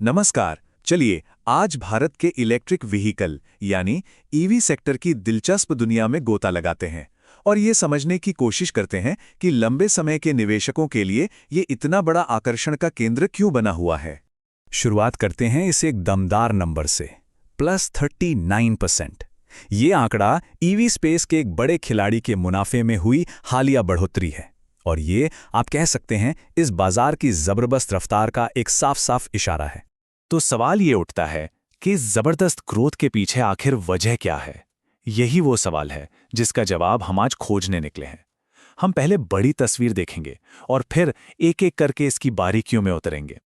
नमस्कार। चलिए आज भारत के इलेक्ट्रिक व्हीकल यानी ईवी सेक्टर की दिलचस्प दुनिया में गोता लगाते हैं और ये समझने की कोशिश करते हैं कि लंबे समय के निवेशकों के लिए ये इतना बड़ा आकर्षण का केंद्र क्यों बना हुआ है। शुरुआत करते हैं इस एक दमदार नंबर से +39%। ये आंकड़ा ईवी स्पेस के एक बड़े खिलाड़ी के मुनाफे में हुई हालिया बढ़ोतरी है और ये आप कह सकते हैं इस बाजार की जबरदस्त रफ्तार का एक साफ साफ इशारा है। तो सवाल ये उठता है कि इस जबरदस्त ग्रोथ के पीछे आखिर वजह क्या है। यही वो सवाल है जिसका जवाब हम आज खोजने निकले हैं। हम पहले बड़ी तस्वीर देखेंगे और फिर एक एक करके इसकी बारीकियों में उतरेंगे।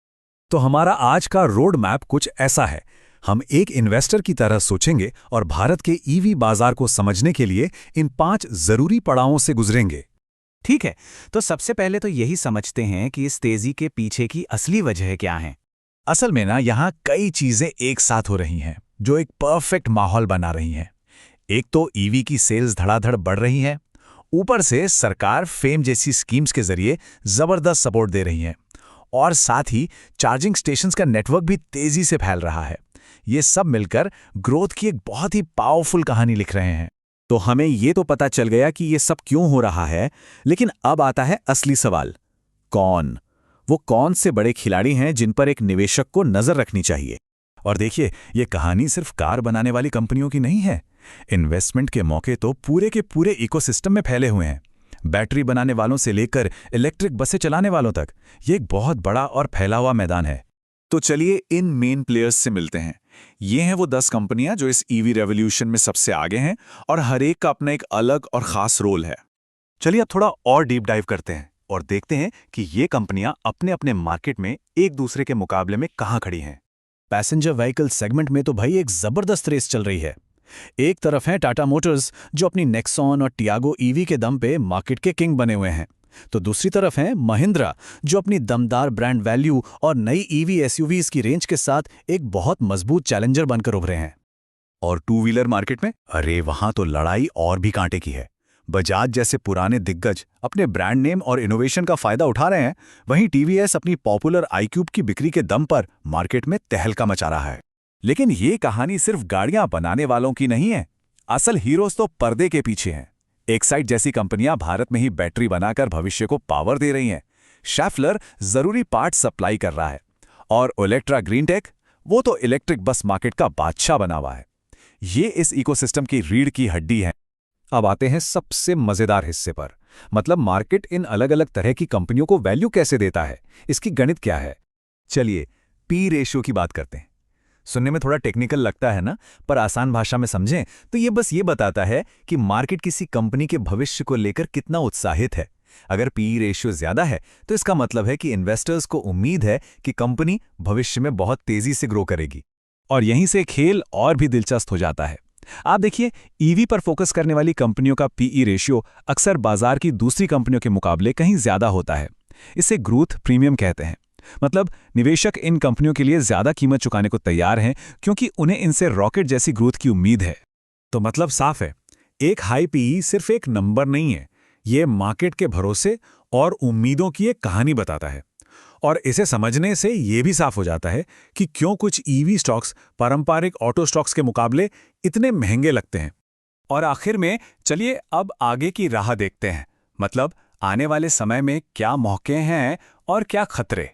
तो हमारा आज का रोड मैप कुछ ऐसा है। हम एक इन्वेस्टर की तरह सोचेंगे और भारत के ईवी बाजार को समझने के लिए इन 5 जरूरी पड़ावों से गुजरेंगे। ठीक है, तो सबसे पहले तो यही समझते हैं कि इस तेजी के पीछे की असली वजह क्या है। असल में ना यहाँ कई चीजें एक साथ हो रही हैं जो एक परफेक्ट माहौल बना रही हैं। एक तो ईवी की सेल्स धड़ाधड़ बढ़ रही है, ऊपर से सरकार फेम जैसी स्कीम्स के जरिए जबरदस्त सपोर्ट दे रही है और साथ ही चार्जिंग स्टेशंस का नेटवर्क भी तेजी से फैल रहा है। ये सब मिलकर ग्रोथ की एक बहुत ही पावरफुल कहानी लिख रहे हैं। तो हमें ये तो पता चल गया कि ये सब क्यों हो रहा है, लेकिन अब आता है असली सवाल। कौन? वो कौन से बड़े खिलाड़ी हैं जिन पर एक निवेशक को नजर रखनी चाहिए? और देखिए, ये कहानी सिर्फ कार बनाने वाली कंपनियों की नहीं है। इन्वेस्टमेंट के मौके तो पूरे के पूरे इकोसिस्टम में फैले हुए हैं। बैटरी बनाने वालों से लेकर इलेक्ट्रिक बसें चलाने वालों तक ये एक बहुत बड़ा और फैला हुआ मैदान है। तो चलिए इन मेन प्लेयर्स से मिलते हैं। ये हैं वो 10 कंपनियां जो इस ईवी रेवोल्यूशन में सबसे आगे हैं और हर एक का अपना एक अलग और खास रोल है। चलिए अब थोड़ा और डीप डाइव करते हैं और देखते हैं कि ये कंपनियां अपने अपने मार्केट में एक दूसरे के मुकाबले में कहां खड़ी हैं। पैसेंजर व्हीकल सेगमेंट में तो भाई एक जबरदस्त रेस चल रही है। एक तरफ है टाटा मोटर्स जो अपनी नेक्सॉन और टियागो ईवी के दम पे मार्केट के किंग बने हुए हैं, तो दूसरी तरफ है महिंद्रा जो अपनी दमदार ब्रांड वैल्यू और नई ईवी एसयूवीज की रेंज के साथ एक बहुत मजबूत चैलेंजर बनकर उभरे हैं। और टू व्हीलर मार्केट में अरे वहां तो लड़ाई और भी कांटे की है। बजाज जैसे पुराने दिग्गज अपने ब्रांड नेम और इनोवेशन का फायदा उठा रहे हैं, वहीं टीवीएस अपनी पॉपुलर आईक्यूब की बिक्री के दम पर मार्केट में तहलका मचा रहा है। लेकिन ये कहानी सिर्फ गाड़ियां बनाने वालों की नहीं है। असल हीरोज तो पर्दे के पीछे हैं। एक्साइट जैसी कंपनियां भारत में ही बैटरी बनाकर भविष्य को पावर दे रही हैं। शैफलर जरूरी पार्ट सप्लाई कर रहा है और ओलेक्ट्रा ग्रीनटेक वो तो इलेक्ट्रिक बस मार्केट का बादशाह बना हुआ है। ये इस इकोसिस्टम की रीढ़ की हड्डी है। अब आते हैं सबसे मजेदार हिस्से पर, मतलब मार्केट इन अलग अलग तरह की कंपनियों को वैल्यू कैसे देता है, इसकी गणित क्या है। चलिए पी रेशियो की बात करते हैं। सुनने में थोड़ा टेक्निकल लगता है ना, पर आसान भाषा में समझें तो ये बस ये बताता है कि मार्केट किसी कंपनी के भविष्य को लेकर कितना उत्साहित है। अगर पी रेशियो ज्यादा है तो इसका मतलब है कि इन्वेस्टर्स को उम्मीद है कि कंपनी भविष्य में बहुत तेजी से ग्रो करेगी। और यहीं से खेल और भी दिलचस्प हो जाता है। आप देखिए, ईवी पर फोकस करने वाली कंपनियों का पीई रेशियो अक्सर बाजार की दूसरी कंपनियों के मुकाबले कहीं ज्यादा होता है। इसे ग्रोथ प्रीमियम कहते हैं। मतलब निवेशक इन कंपनियों के लिए ज्यादा कीमत चुकाने को तैयार हैं क्योंकि उन्हें इनसे रॉकेट जैसी ग्रोथ की उम्मीद है। तो मतलब साफ है, एक हाई पीई सिर्फ एक नंबर नहीं है, ये मार्केट के भरोसे और उम्मीदों की एक कहानी बताता है। और इसे समझने से यह भी साफ हो जाता है कि क्यों कुछ ईवी स्टॉक्स पारंपरिक ऑटो स्टॉक्स के मुकाबले इतने महंगे लगते हैं। और आखिर में चलिए अब आगे की राह देखते हैं, मतलब आने वाले समय में क्या मौके हैं और क्या खतरे।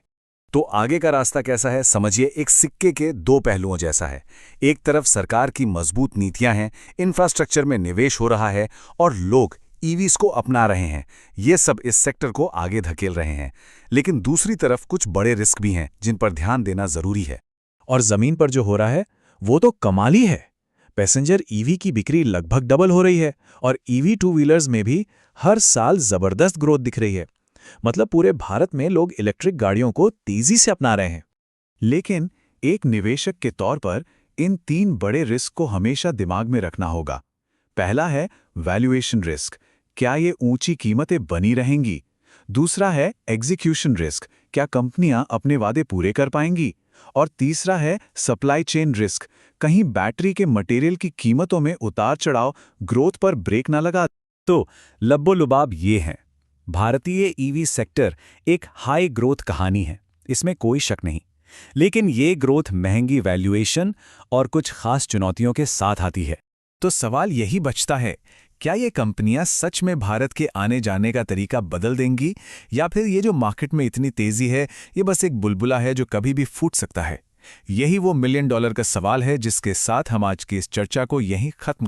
तो आगे का रास्ता कैसा है, समझिए एक सिक्के के 2 पहलुओं जैसा है। एक तरफ सरकार की मजबूत नीतियां हैं, इंफ्रास्ट्रक्चर में निवेश हो रहा है और लोग ईवीज को अपना रहे हैं। ये सब इस सेक्टर को आगे धकेल रहे हैं। लेकिन दूसरी तरफ कुछ बड़े रिस्क भी हैं जिन पर ध्यान देना जरूरी है। और जमीन पर जो हो रहा है वो तो कमाल ही है। पैसेंजर ईवी की बिक्री लगभग डबल हो रही है और ईवी टू व्हीलर्स में भी हर साल जबरदस्त ग्रोथ दिख रही है। मतलब पूरे भारत में लोग इलेक्ट्रिक गाड़ियों को तेजी से अपना रहे हैं। लेकिन एक निवेशक के तौर पर इन 3 बड़े रिस्क को हमेशा दिमाग में रखना होगा। पहला है वैल्यूएशन रिस्क, क्या ये ऊंची कीमतें बनी रहेंगी। दूसरा है एग्जीक्यूशन रिस्क, क्या कंपनियां अपने वादे पूरे कर पाएंगी। और तीसरा है सप्लाई चेन रिस्क, कहीं बैटरी के मटेरियल की कीमतों में उतार चढ़ाव ग्रोथ पर ब्रेक ना लगा। तो लब्बो लुबाब ये हैं, भारतीय ईवी सेक्टर एक हाई ग्रोथ कहानी है, इसमें कोई शक नहीं। लेकिन ये ग्रोथ महंगी वैल्यूएशन और कुछ खास चुनौतियों के साथ आती है। तो सवाल यही बचता है, क्या ये कंपनियां सच में भारत के आने जाने का तरीका बदल देंगी, या फिर ये जो मार्केट में इतनी तेजी है ये बस एक बुलबुला है जो कभी भी फूट सकता है? यही वो $1 मिलियन का सवाल है जिसके साथ हम आज की इस चर्चा को यहीं खत्म